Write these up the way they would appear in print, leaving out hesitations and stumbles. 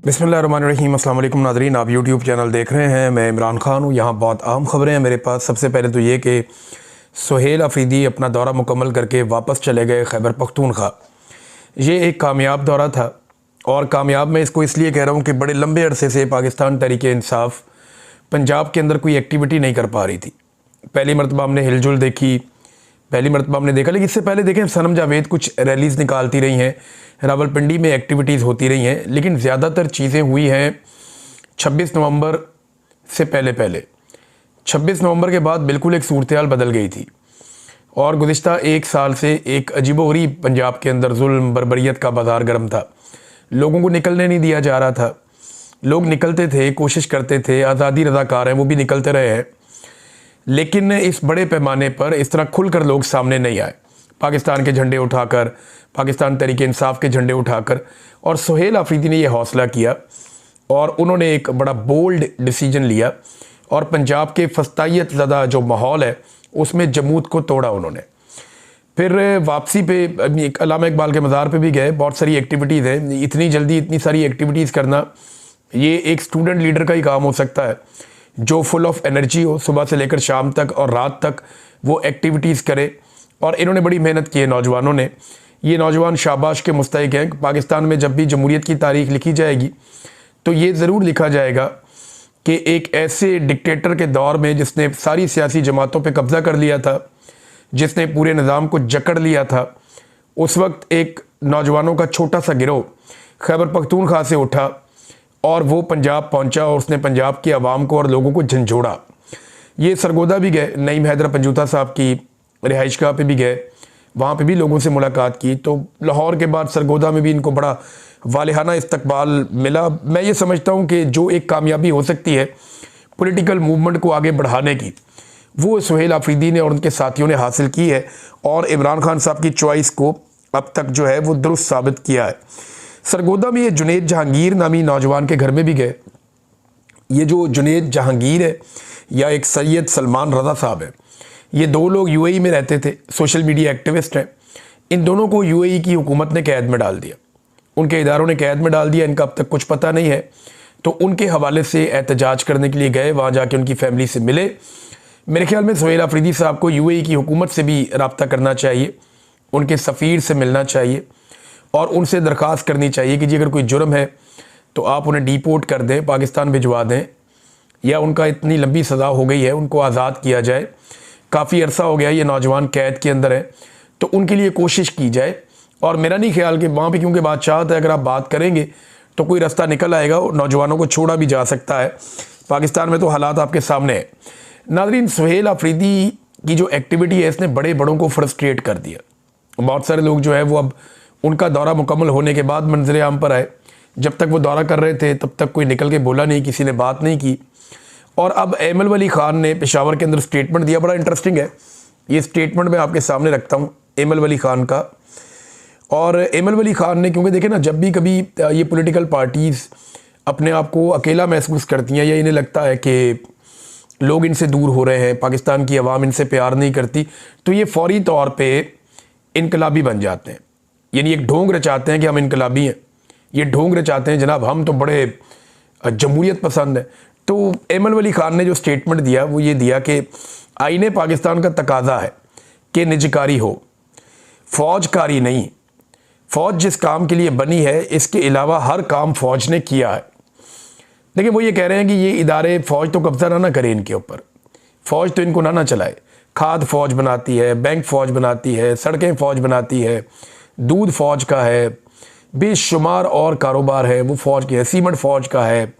बिस्मिल्लाहिर्रहमानिर्रहीम। अस्सलाम वालेकुम नाज़रीन, आप यूट्यूब चैनल देख रहे हैं। मैं इमरान खान हूँ। यहाँ बहुत अहम ख़बरें हैं मेरे पास। सबसे पहले तो ये कि सुहेल अफरीदी अपना दौरा मुकम्मल करके वापस चले गए खैबर पख्तूनख्वा। ये एक कामयाब दौरा था और कामयाब मैं इसको इसलिए कह रहा हूँ कि बड़े लंबे अरसे से पाकिस्तान तहरीक-ए-इंसाफ पंजाब के अंदर कोई एक्टिविटी नहीं कर पा रही थी। पहली मरतबा हमने हिलजुल देखी, पहली मरतबा हमने देखा, लेकिन इससे पहले देखें सनम जावेद कुछ रैलीज़ निकालती रही हैं, रावलपिंडी में एक्टिविटीज़ होती रही हैं, लेकिन ज़्यादातर चीज़ें हुई हैं 26 नवंबर से पहले 26 नवंबर के बाद बिल्कुल एक सूरत-ए-हाल बदल गई थी और गुज़िश्ता एक साल से एक अजीबो-गरीब पंजाब के अंदर जुल्म बर्बरियत का बाज़ार गर्म था। लोगों को निकलने नहीं दिया जा रहा था। लोग निकलते थे, कोशिश करते थे, आज़ादी रज़ाकार हैं वो भी निकलते रहे हैं, लेकिन इस बड़े पैमाने पर इस तरह खुलकर लोग सामने नहीं आए। पाकिस्तान के झंडे उठाकर, पाकिस्तान तहरीक-ए-इंसाफ के झंडे उठाकर, और सुहेल अफरीदी ने यह हौसला किया और उन्होंने एक बड़ा बोल्ड डिसीजन लिया और पंजाब के फस्तायत ज़दा जो माहौल है उसमें जमूत को तोड़ा उन्होंने। फिर वापसी पे अल्लामा इकबाल के मज़ार पे भी गए। बहुत सारी एक्टिविटीज़ हैं। इतनी जल्दी इतनी सारी एक्टिविटीज़ करना ये एक स्टूडेंट लीडर का ही काम हो सकता है जो फुल ऑफ एनर्जी हो, सुबह से लेकर शाम तक और रात तक वो एक्टिविटीज़ करे। और इन्होंने बड़ी मेहनत की है नौजवानों ने। ये नौजवान शाबाश के मुस्तहिक हैं। पाकिस्तान में जब भी जमहूरियत की तारीख लिखी जाएगी तो ये ज़रूर लिखा जाएगा कि एक ऐसे डिक्टेटर के दौर में जिसने सारी सियासी जमातों पे कब्ज़ा कर लिया था, जिसने पूरे निज़ाम को जकड़ लिया था, उस वक्त एक नौजवानों का छोटा सा गिरोह खैबर पख्तूनख्वा से उठा और वो पंजाब पहुंचा और उसने पंजाब की आवाम को और लोगों को झंझोड़ा। ये सरगोदा भी गए, नईम हैदर पंजूता साहब की रिहाइशगाह पे भी गए, वहाँ पे भी लोगों से मुलाकात की। तो लाहौर के बाद सरगोदा में भी इनको बड़ा वालिहाना इस्तकबाल मिला। मैं ये समझता हूँ कि जो एक कामयाबी हो सकती है पॉलिटिकल मूवमेंट को आगे बढ़ाने की, वो सुहेल अफरीदी ने और उनके साथियों ने हासिल की है और इमरान खान साहब की चॉइस को अब तक जो है वो दुरुस्त साबित किया है। सरगोदा में ये जुनेद जहांगीर नामी नौजवान के घर में भी गए। ये जो जुनेद जहांगीर है या एक सैयद सलमान रज़ा साहब है, ये दो लोग यूएई में रहते थे, सोशल मीडिया एक्टिविस्ट हैं। इन दोनों को यूएई की हुकूमत ने कैद में डाल दिया, उनके इदारों ने कैद में डाल दिया। इनका अब तक कुछ पता नहीं है। तो उनके हवाले से एहतजाज करने के लिए गए, वहाँ जाके उनकी फैमिली से मिले। मेरे ख्याल में सुहेल अफरीदी साहब को यूएई की हुकूमत से भी रब्ता करना चाहिए, उनके सफ़ीर से मिलना चाहिए और उनसे दरख्वास्त करनी चाहिए कि जी अगर कोई जुर्म है तो आप उन्हें डिपोर्ट कर दें, पाकिस्तान भिजवा दें, या उनका इतनी लंबी सज़ा हो गई है उनको आज़ाद किया जाए। काफ़ी अरसा हो गया ये नौजवान कैद के अंदर है, तो उनके लिए कोशिश की जाए। और मेरा नहीं ख्याल कि वहाँ पे क्योंकि बादशाह है, अगर आप बात करेंगे तो कोई रास्ता निकल आएगा और नौजवानों को छोड़ा भी जा सकता है। पाकिस्तान में तो हालात आपके सामने है। नाज़रीन, सुहेल अफरीदी की जो एक्टिविटी है इसने बड़े बड़ों को फ्रस्ट्रेट कर दिया। बहुत सारे लोग जो है वो अब उनका दौरा मुकम्मल होने के बाद मंजर आम पर आए। जब तक वो दौरा कर रहे थे तब तक कोई निकल के बोला नहीं, किसी ने बात नहीं की। और अब एमल वली ख़ान ने पेशावर के अंदर स्टेटमेंट दिया, बड़ा इंटरेस्टिंग है। ये स्टेटमेंट मैं आपके सामने रखता हूँ एमल वली ख़ान का। और एमल वली ख़ान ने, क्योंकि देखें ना, जब भी कभी ये पॉलिटिकल पार्टीज़ अपने आप को अकेला महसूस करती हैं या इन्हें लगता है कि लोग इनसे दूर हो रहे हैं, पाकिस्तान की आवाम इनसे प्यार नहीं करती, तो ये फौरी तौर पर इनकलाबी बन जाते हैं। यानी एक ढोंग रचाते हैं कि हम इनकलाबी हैं। ये ढोंग रचाते हैं जनाब हम तो बड़े जमहूरियत पसंद हैं। तो एमल वली ख़ान ने जो स्टेटमेंट दिया वो ये दिया कि आईने पाकिस्तान का तकाजा है कि निजकारी हो, फ़ौजकारी नहीं। फ़ौज जिस काम के लिए बनी है इसके अलावा हर काम फ़ौज ने किया है। देखिए, वो ये कह रहे हैं कि ये इदारे फ़ौज तो कब्ज़ा ना करे इनके ऊपर, फ़ौज तो इनको ना चलाए। खाद फ़ौज बनाती है, बैंक फ़ौज बनाती है, सड़कें फ़ौज बनाती है, दूध फ़ौज का है, बेशुमार और कारोबार है वो फ़ौज की है, सीमेंट फ़ौज का है,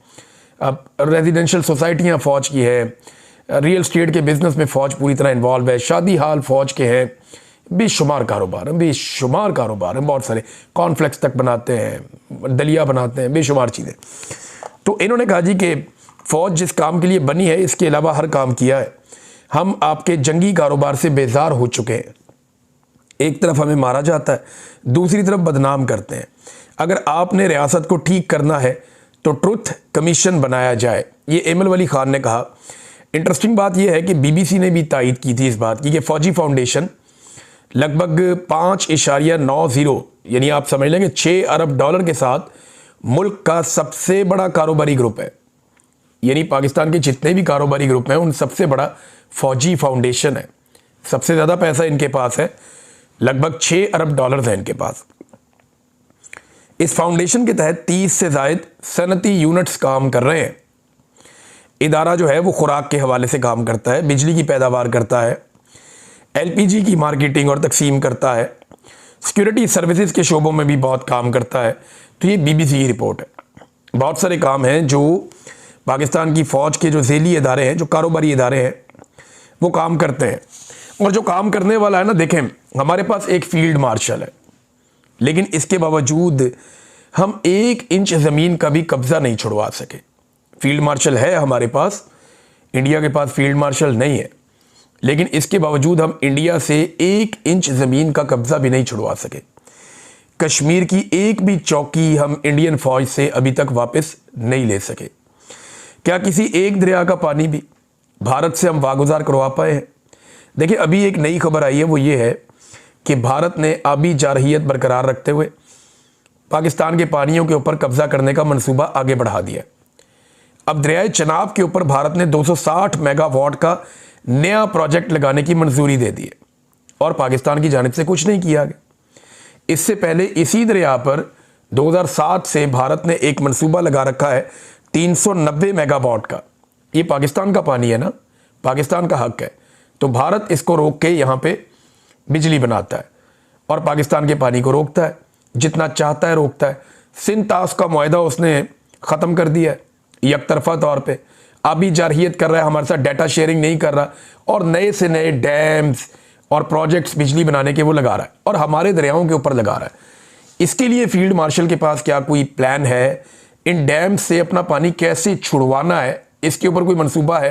अब रेजिडेंशियल सोसाइटियाँ फ़ौज की है, रियल स्टेट के बिज़नेस में फ़ौज पूरी तरह इन्वॉल्व है, शादी हाल फ़ौज के हैं, बेशुमार कारोबार हैं, बेशुमार कारोबार हैं, बहुत सारे कॉर्नफ्लेक्स तक बनाते हैं, दलिया बनाते हैं, बेशुमार चीज़ें। तो इन्होंने कहा जी कि फ़ौज जिस काम के लिए बनी है इसके अलावा हर काम किया है। हम आपके जंगी कारोबार से बेजार हो चुके हैं। एक तरफ हमें मारा जाता है, दूसरी तरफ बदनाम करते हैं। अगर आपने रियासत को ठीक करना है तो ट्रुथ कमीशन बनाया जाए, ये एमल वली ख़ान ने कहा। इंटरेस्टिंग बात यह है कि बीबीसी ने भी तायद की थी इस बात की कि फ़ौजी फाउंडेशन लगभग 5.90 यानी आप समझ लेंगे $6 अरब के साथ मुल्क का सबसे बड़ा कारोबारी ग्रुप है। यानी पाकिस्तान के जितने भी कारोबारी ग्रुप हैं उन सबसे बड़ा फौजी फाउंडेशन है। सबसे ज़्यादा पैसा इनके पास है, लगभग 6 अरब डॉलर है इनके पास। इस फाउंडेशन के तहत 30 से ज़ायद सनती यूनिट्स काम कर रहे हैं। इदारा जो है वो खुराक के हवाले से काम करता है, बिजली की पैदावार करता है, LPG की मार्केटिंग और तकसीम करता है, सिक्योरिटी सर्विसेज के शोबों में भी बहुत काम करता है। तो ये BBC की रिपोर्ट है। बहुत सारे काम हैं जो पाकिस्तान की फ़ौज के जो झेली इदारे हैं, जो कारोबारी इदारे हैं, वो काम करते हैं। और जो काम करने वाला है ना, देखें हमारे पास एक फील्ड मार्शल है, लेकिन इसके बावजूद हम 1 इंच ज़मीन का भी कब्ज़ा नहीं छुड़वा सके। फील्ड मार्शल है हमारे पास, इंडिया के पास फील्ड मार्शल नहीं है, लेकिन इसके बावजूद हम इंडिया से 1 इंच ज़मीन का कब्ज़ा भी नहीं छुड़वा सके। कश्मीर की एक भी चौकी हम इंडियन फ़ौज से अभी तक वापस नहीं ले सके। क्या किसी एक दरिया का पानी भी भारत से हम वागुजार करवा पाए हैं? देखिए, अभी एक नई खबर आई है, वो ये है कि भारत ने आबी जारहियत बरकरार रखते हुए पाकिस्तान के पानियों के ऊपर कब्जा करने का मंसूबा आगे बढ़ा दिया। अब दरियाए चनाब के ऊपर भारत ने 260 मेगावाट का नया प्रोजेक्ट लगाने की मंजूरी दे दी है और पाकिस्तान की जानिब से कुछ नहीं किया गया। इससे पहले इसी दरिया पर 2007 से भारत ने एक मंसूबा लगा रखा है 390 मेगावाट का। ये पाकिस्तान का पानी है ना, पाकिस्तान का हक है, तो भारत इसको रोक के यहाँ पे बिजली बनाता है और पाकिस्तान के पानी को रोकता है, जितना चाहता है रोकता है। सिंध ताश का मुआहदा उसने ख़त्म कर दिया है यकतरफा तौर पे। अभी जारहियत कर रहा है हमारे साथ, डाटा शेयरिंग नहीं कर रहा और नए से नए डैम्स और प्रोजेक्ट्स बिजली बनाने के वो लगा रहा है और हमारे दरियाओं के ऊपर लगा रहा है। इसके लिए फील्ड मार्शल के पास क्या कोई प्लान है? इन डैम से अपना पानी कैसे छुड़वाना है, इसके ऊपर कोई मंसूबा है?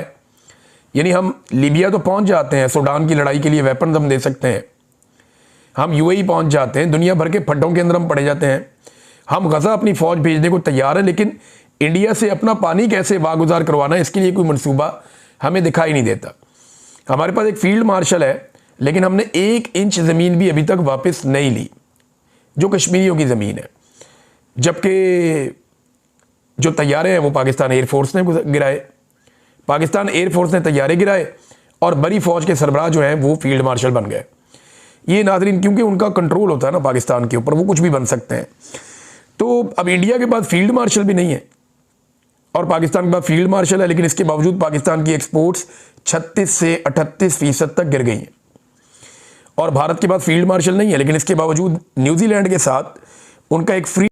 यानी हम लीबिया तो पहुंच जाते हैं, सूडान की लड़ाई के लिए वेपन हम दे सकते हैं, हम UAE पहुंच जाते हैं, दुनिया भर के फड्डों के अंदर हम पड़े जाते हैं, हम गजा अपनी फ़ौज भेजने को तैयार है, लेकिन इंडिया से अपना पानी कैसे वागुजार करवाना है, इसके लिए कोई मंसूबा हमें दिखाई नहीं देता। हमारे पास एक फील्ड मार्शल है, लेकिन हमने 1 इंच ज़मीन भी अभी तक वापस नहीं ली, जो कश्मीरियों की ज़मीन है। जबकि जो तैयारे हैं वो पाकिस्तान एयरफोर्स ने गिराए, पाकिस्तान एयरफोर्स ने तैयारे गिराए और बड़ी फ़ौज के सरबराह जो हैं वो फील्ड मार्शल बन गए। ये नाज़रीन, क्योंकि उनका कंट्रोल होता है ना पाकिस्तान के ऊपर, वो कुछ भी बन सकते हैं। तो अब इंडिया के पास फील्ड मार्शल भी नहीं है और पाकिस्तान के पास फील्ड मार्शल है, लेकिन इसके बावजूद पाकिस्तान की एक्सपोर्ट्स 36 से 38% तक गिर गई हैं। और भारत के पास फील्ड मार्शल नहीं है, लेकिन इसके बावजूद न्यूजीलैंड के साथ उनका एक फ्री